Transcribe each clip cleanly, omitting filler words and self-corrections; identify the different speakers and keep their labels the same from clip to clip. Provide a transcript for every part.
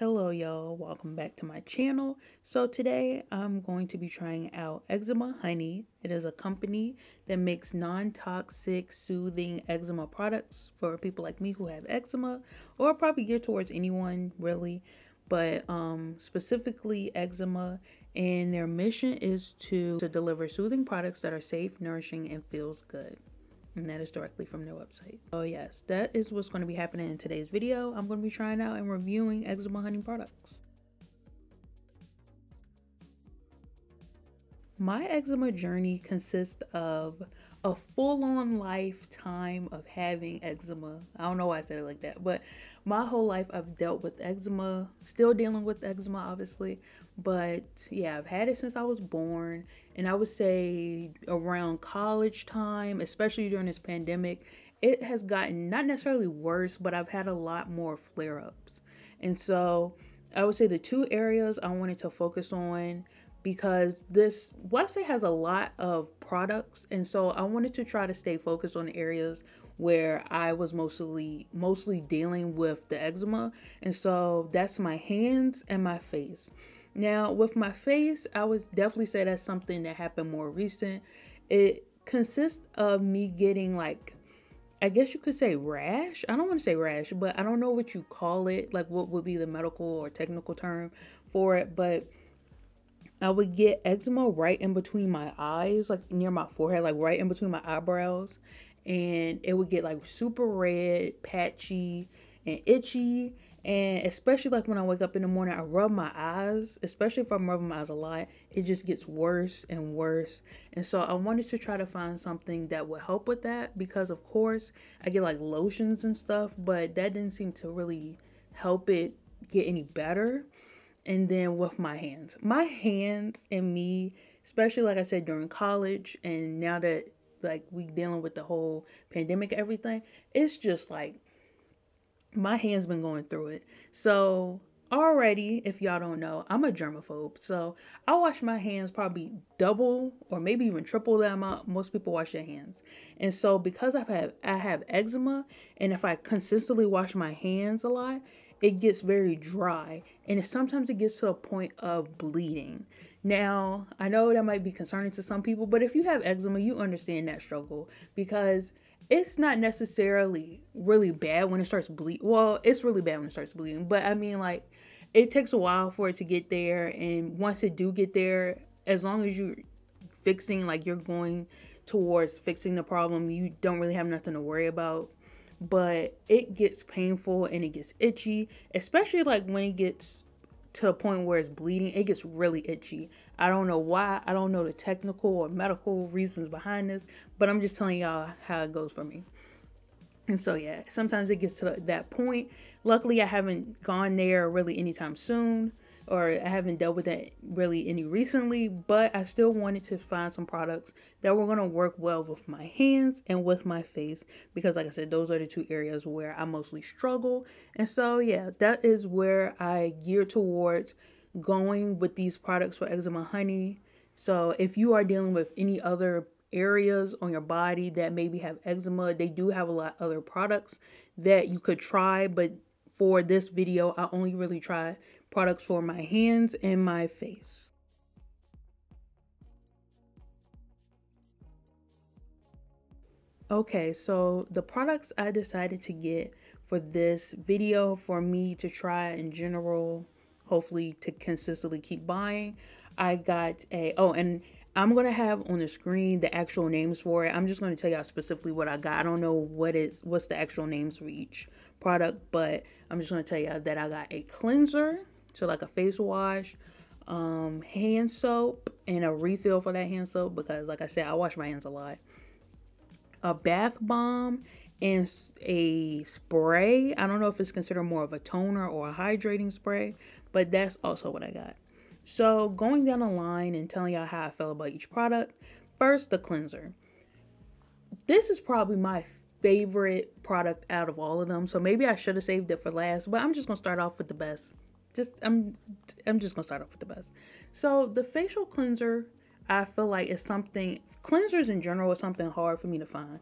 Speaker 1: Hello y'all, welcome back to my channel. So today I'm going to be trying out Eczema Honey. It is a company that makes non-toxic soothing eczema products for people like me who have eczema, or probably geared towards anyone really, but specifically eczema. And their mission is to deliver soothing products that are safe, nourishing, and feels good. And that is directly from their website. Oh yes, that is what's going to be happening in today's video. I'm going to be trying out and reviewing Eczema Honey products. My eczema journey consists of a full-on lifetime of having eczema. I don't know why I said it like that, but my whole life I've dealt with eczema, still dealing with eczema obviously, but yeah, I've had it since I was born. And I would say around college time, especially during this pandemic, it has gotten not necessarily worse, but I've had a lot more flare-ups. And so I would say the two areas I wanted to focus on, because this website has a lot of products, and so I wanted to try to stay focused on the areas where I was mostly dealing with the eczema. And so that's my hands and my face. Now with my face, I would definitely say that's something that happened more recent. It consists of me getting, like, I guess you could say rash. I don't want to say rash, but I don't know what you call it, like what would be the medical or technical term for it, but I would get eczema right in between my eyes, like near my forehead, like right in between my eyebrows. And it would get like super red, patchy, and itchy. And especially like when I wake up in the morning, I rub my eyes, especially if I'm rubbing my eyes a lot, it just gets worse and worse. And so I wanted to try to find something that would help with that, because of course I get like lotions and stuff, but that didn't seem to really help it get any better. And then with my hands and me, especially like I said during college, and now that like we dealing with the whole pandemic, everything, it's just like my hands been going through it. So already, if y'all don't know, I'm a germaphobe. So I wash my hands probably double or maybe even triple the amount most people wash their hands. And so because I have eczema, and if I consistently wash my hands a lot, it gets very dry, and sometimes it gets to a point of bleeding. Now, I know that might be concerning to some people, but if you have eczema, you understand that struggle, because it's not necessarily really bad when it starts bleeding. Well, it's really bad when it starts bleeding, but I mean, like, it takes a while for it to get there, and once it do get there, as long as you're fixing, like you're going towards fixing the problem, you don't really have nothing to worry about. But it gets painful and it gets itchy, especially like when it gets to a point where it's bleeding. It gets really itchy. I don't know why. I don't know the technical or medical reasons behind this, but I'm just telling y'all how it goes for me. And so yeah, sometimes it gets to that point. Luckily I haven't gone there really anytime soon, or I haven't dealt with that really any recently, but I still wanted to find some products that were going to work well with my hands and with my face, because like I said, those are the two areas where I mostly struggle. And so yeah, that is where I gear towards going with these products for Eczema Honey. So if you are dealing with any other areas on your body that maybe have eczema, they do have a lot of other products that you could try, but for this video I only really try products for my hands and my face. Okay, so the products I decided to get for this video, for me to try in general, hopefully to consistently keep buying, I got and I'm gonna have on the screen the actual names for it. I'm just gonna tell y'all specifically what I got. I don't know what's the actual names for each product, but I'm just gonna tell y'all that I got a cleanser, so like a face wash, hand soap, and a refill for that hand soap, because like I said, I wash my hands a lot. A bath bomb and a spray. I don't know if it's considered more of a toner or a hydrating spray, but that's also what I got. So going down the line and telling y'all how I feel about each product. First, the cleanser. This is probably my favorite product out of all of them, so maybe I should have saved it for last, but I'm just gonna start off with the best. I'm just gonna start off with the best. So the facial cleanser, I feel like is something, cleansers in general is something hard for me to find.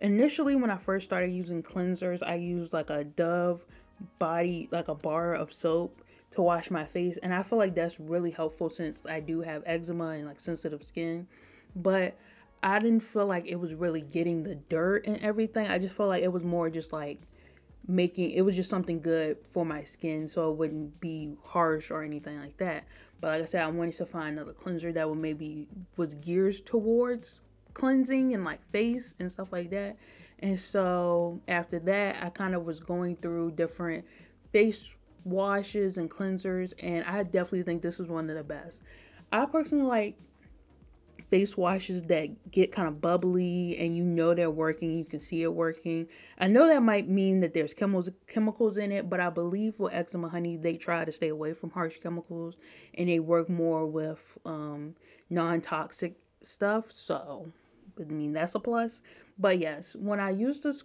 Speaker 1: Initially, when I first started using cleansers, I used like a Dove body, like a bar of soap, to wash my face, and I feel like that's really helpful since I do have eczema and like sensitive skin. But I didn't feel like it was really getting the dirt and everything. I just felt like it was more just like making it was just something good for my skin so it wouldn't be harsh or anything like that. But like I said, I wanted to find another cleanser that would maybe was geared towards cleansing and like face and stuff like that. And so after that, I kind of was going through different face washes and cleansers, and I definitely think this is one of the best. I personally like face washes that get kind of bubbly and you know they're working, you can see it working. I know that might mean that there's chemicals in it, but I believe with Eczema Honey they try to stay away from harsh chemicals and they work more with non-toxic stuff. So I mean that's a plus. But yes, when I used this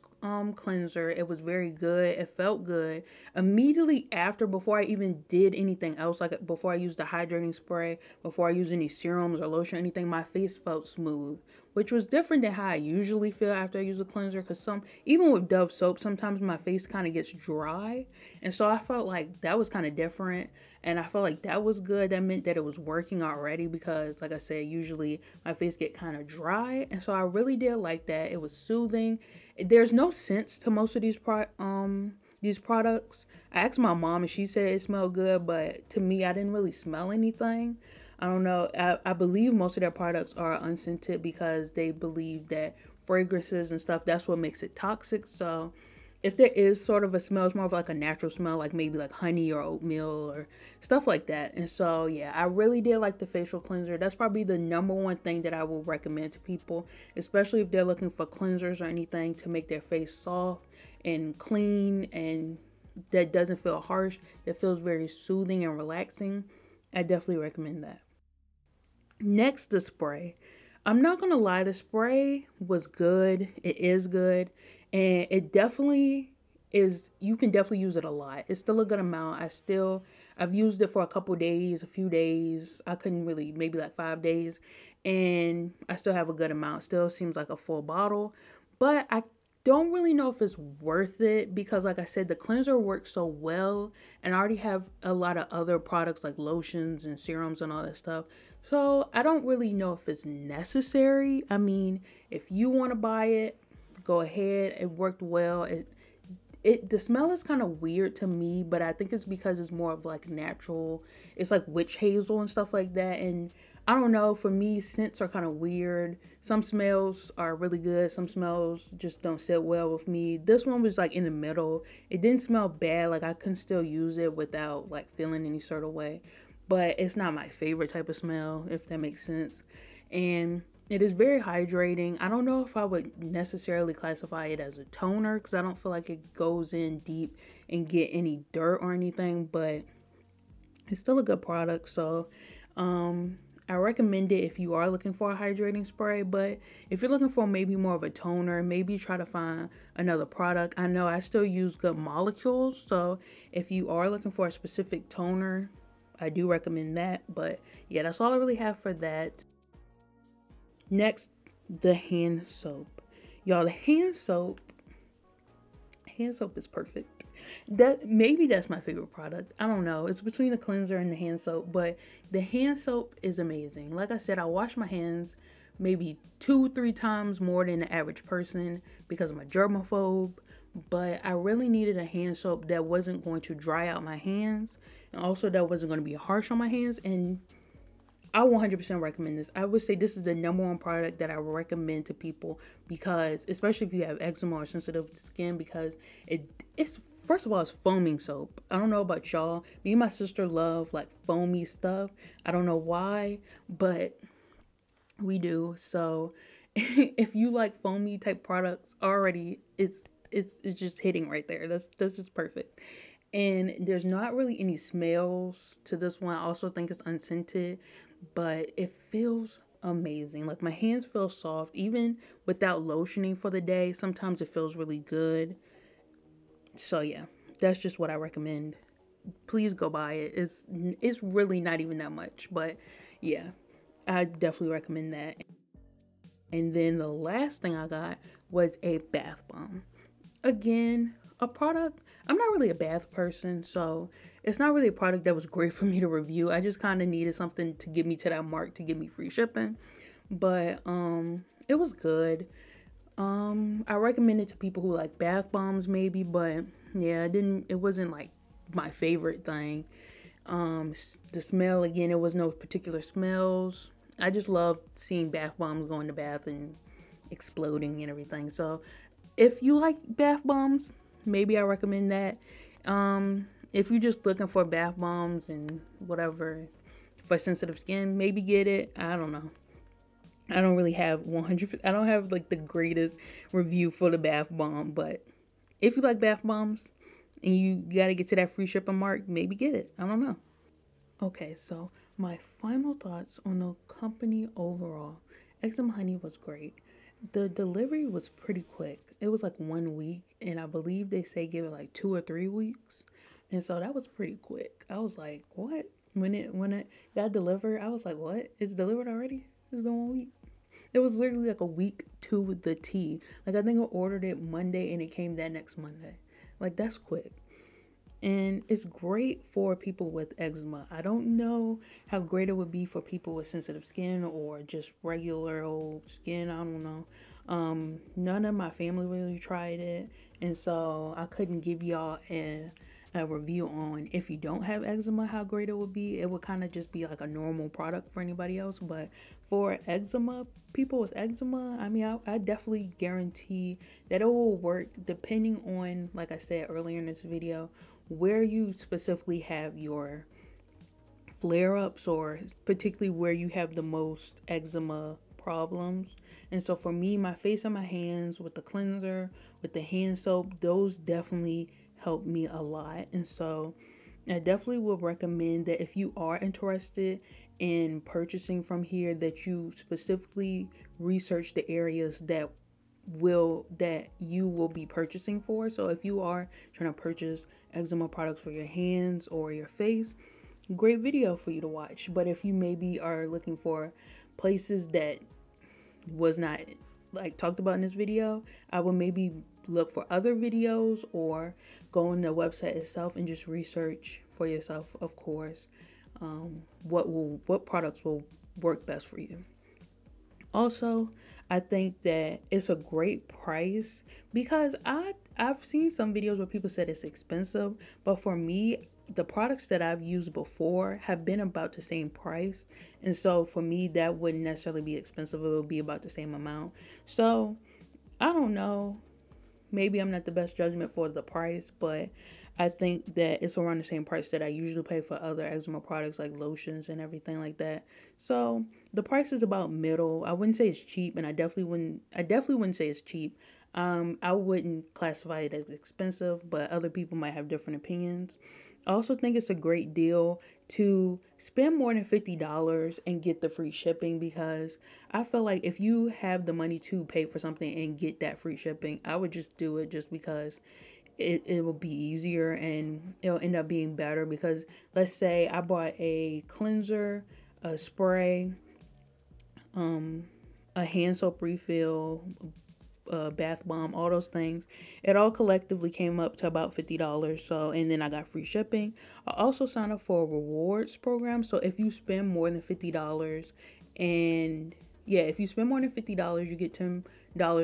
Speaker 1: cleanser, it was very good. It felt good. Immediately after, before I even did anything else, like before I used the hydrating spray, before I used any serums or lotion or anything, my face felt smooth, which was different than how I usually feel after I use a cleanser. Because even with Dove soap, sometimes my face kind of gets dry, and so I felt like that was kind of different. And I felt like that was good. That meant that it was working already because, like I said, usually my face get kind of dry. And so I really did like that. It was soothing. There's no scents to most of these products. I asked my mom and she said it smelled good, but to me, I didn't really smell anything. I don't know. I believe most of their products are unscented because they believe that fragrances and stuff, that's what makes it toxic. So if there is sort of a smell, it's more of like a natural smell, like maybe like honey or oatmeal or stuff like that. And so, yeah, I really did like the facial cleanser. That's probably the number one thing that I will recommend to people, especially if they're looking for cleansers or anything to make their face soft and clean and that doesn't feel harsh, that feels very soothing and relaxing. I definitely recommend that. Next, the spray. I'm not gonna lie, the spray was good. It is good, and it definitely is. You can definitely use it a lot. It's still a good amount. I've used it for a couple days, a few days. I couldn't really, maybe like 5 days, and I still have a good amount. Still seems like a full bottle, but I don't really know if it's worth it because, like I said, the cleanser works so well, and I already have a lot of other products like lotions and serums and all that stuff. So I don't really know if it's necessary. I mean, if you want to buy it, go ahead. It worked well. The smell is kind of weird to me, but I think it's because it's more of like natural. It's like witch hazel and stuff like that. And I don't know, for me, scents are kind of weird. Some smells are really good. Some smells just don't sit well with me. This one was like in the middle. It didn't smell bad. Like I can still use it without like feeling any sort of way. But it's not my favorite type of smell, if that makes sense. And it is very hydrating. I don't know if I would necessarily classify it as a toner because I don't feel like it goes in deep and get any dirt or anything, but it's still a good product. So I recommend it if you are looking for a hydrating spray. But if you're looking for maybe more of a toner, maybe try to find another product. I know I still use Good Molecules, so if you are looking for a specific toner, I do recommend that. But yeah, that's all I really have for that. Next, the hand soap. Y'all, the hand soap is perfect. Maybe that's my favorite product. I don't know. It's between the cleanser and the hand soap, but the hand soap is amazing. Like I said, I wash my hands maybe 2-3 times more than the average person because I'm a germaphobe, but I really needed a hand soap that wasn't going to dry out my hands and also that wasn't going to be harsh on my hands. And I 100% recommend this. I would say this is the number one product that I recommend to people because, especially if you have eczema or sensitive skin, because it's first of all, it's foaming soap. I don't know about y'all. Me and my sister love like foamy stuff. I don't know why, but we do. So if you like foamy type products already, it's just hitting right there. That's just perfect. And there's not really any smells to this one. I also think it's unscented, but it feels amazing. Like my hands feel soft even without lotioning for the day. Sometimes it feels really good. So yeah, that's just what I recommend. Please go buy it. It's really not even that much, but yeah, I definitely recommend that. And then the last thing I got was a bath bomb. Again, a product, I'm not really a bath person, so it's not really a product that was great for me to review. I just kind of needed something to get me to that mark to give me free shipping. But it was good. I recommend it to people who like bath bombs maybe, but yeah, it wasn't like my favorite thing. The smell, again, it was no particular smells. I just love seeing bath bombs go in the bath and exploding and everything. So if you like bath bombs, maybe I recommend that. If you're just looking for bath bombs and whatever for sensitive skin, maybe get it. I don't know. I don't really have 100. I don't have like the greatest review for the bath bomb, but if you like bath bombs and you got to get to that free shipping mark, maybe get it. I don't know. Okay, so my final thoughts on the company overall. Eczema Honey was great. The delivery was pretty quick. It was like 1 week, and I believe they say give it like 2 or 3 weeks, and so that was pretty quick. I was like, what? When it got delivered, I was like, what? It's delivered already? It's been 1 week. It was literally like a week to the T. Like I think I ordered it Monday and it came that next Monday. Like that's quick. And it's great for people with eczema. I don't know how great it would be for people with sensitive skin or just regular old skin. I don't know. None of my family really tried it, and so I couldn't give y'all a review on if you don't have eczema how great it would be. It would kind of just be like a normal product for anybody else, but for eczema, people with eczema, I mean, I definitely guarantee that it will work depending on, like I said earlier in this video, where you specifically have your flare-ups, or particularly where you have the most eczema problems. And so for me, my face and my hands with the cleanser, with the hand soap, those definitely help me a lot. And so I definitely would recommend that if you are interested in purchasing from here, that you specifically research the areas that you will be purchasing for. So if you are trying to purchase eczema products for your hands or your face, great video for you to watch. But if you maybe are looking for places that was not like talked about in this video, I will maybe look for other videos or go on the website itself and just research for yourself, of course, what products will work best for you. Also, I think that it's a great price because I've seen some videos where people said it's expensive, but for me, the products that I've used before have been about the same price. And so for me, that wouldn't necessarily be expensive. It would be about the same amount. So I don't know. Maybe I'm not the best judgment for the price, but I think that it's around the same price that I usually pay for other eczema products like lotions and everything like that. So the price is about middle. I wouldn't say it's cheap, and I definitely wouldn't say it's cheap. I wouldn't classify it as expensive, but other people might have different opinions. I also think it's a great deal to spend more than $50 and get the free shipping, because I feel like if you have the money to pay for something and get that free shipping, I would just do it just because it will be easier and it'll end up being better. Because let's say I bought a cleanser, a spray, a hand soap refill, bath bomb, all those things. It all collectively came up to about $50. So, and then I got free shipping. I also signed up for a rewards program. So if you spend more than $50, and yeah, if you spend more than $50, you get $10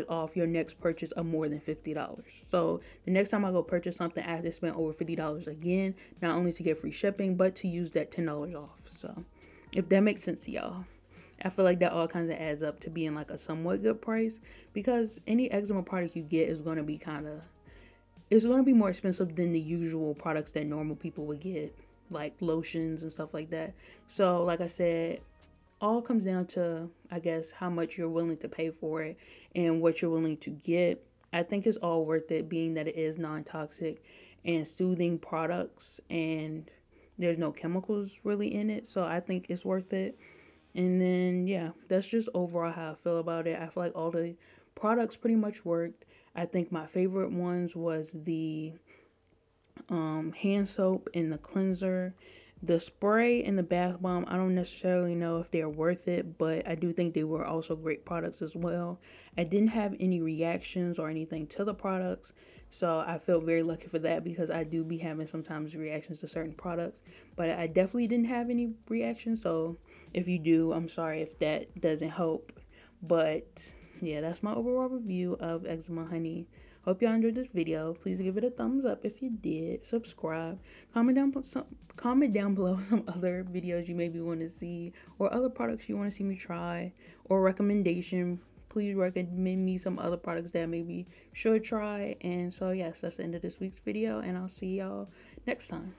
Speaker 1: off your next purchase of more than $50. So the next time I go purchase something, I have to spend over $50 again, not only to get free shipping, but to use that $10 off. So if that makes sense to y'all. I feel like that all kinds of adds up to being like a somewhat good price, because any eczema product you get is going to be it's going to be more expensive than the usual products that normal people would get, like lotions and stuff like that. So like I said, all comes down to, I guess, how much you're willing to pay for it and what you're willing to get. I think it's all worth it, being that it is non-toxic and soothing products, and there's no chemicals really in it. So I think it's worth it. And then, yeah, that's just overall how I feel about it. I feel like all the products pretty much worked. I think my favorite ones was the hand soap and the cleanser. The spray and the bath bomb, I don't necessarily know if they're worth it, but I do think they were also great products as well. I didn't have any reactions or anything to the products. So I feel very lucky for that because I do be having sometimes reactions to certain products, but I definitely didn't have any reactions. So if you do, I'm sorry if that doesn't help. But yeah, that's my overall review of Eczema Honey. Hope y'all enjoyed this video. Please give it a thumbs up if you did. Subscribe. Comment down below some other videos you maybe want to see, or other products you want to see me try, or recommendation. Please recommend me some other products that I maybe should try. And so yes, that's the end of this week's video, and I'll see y'all next time.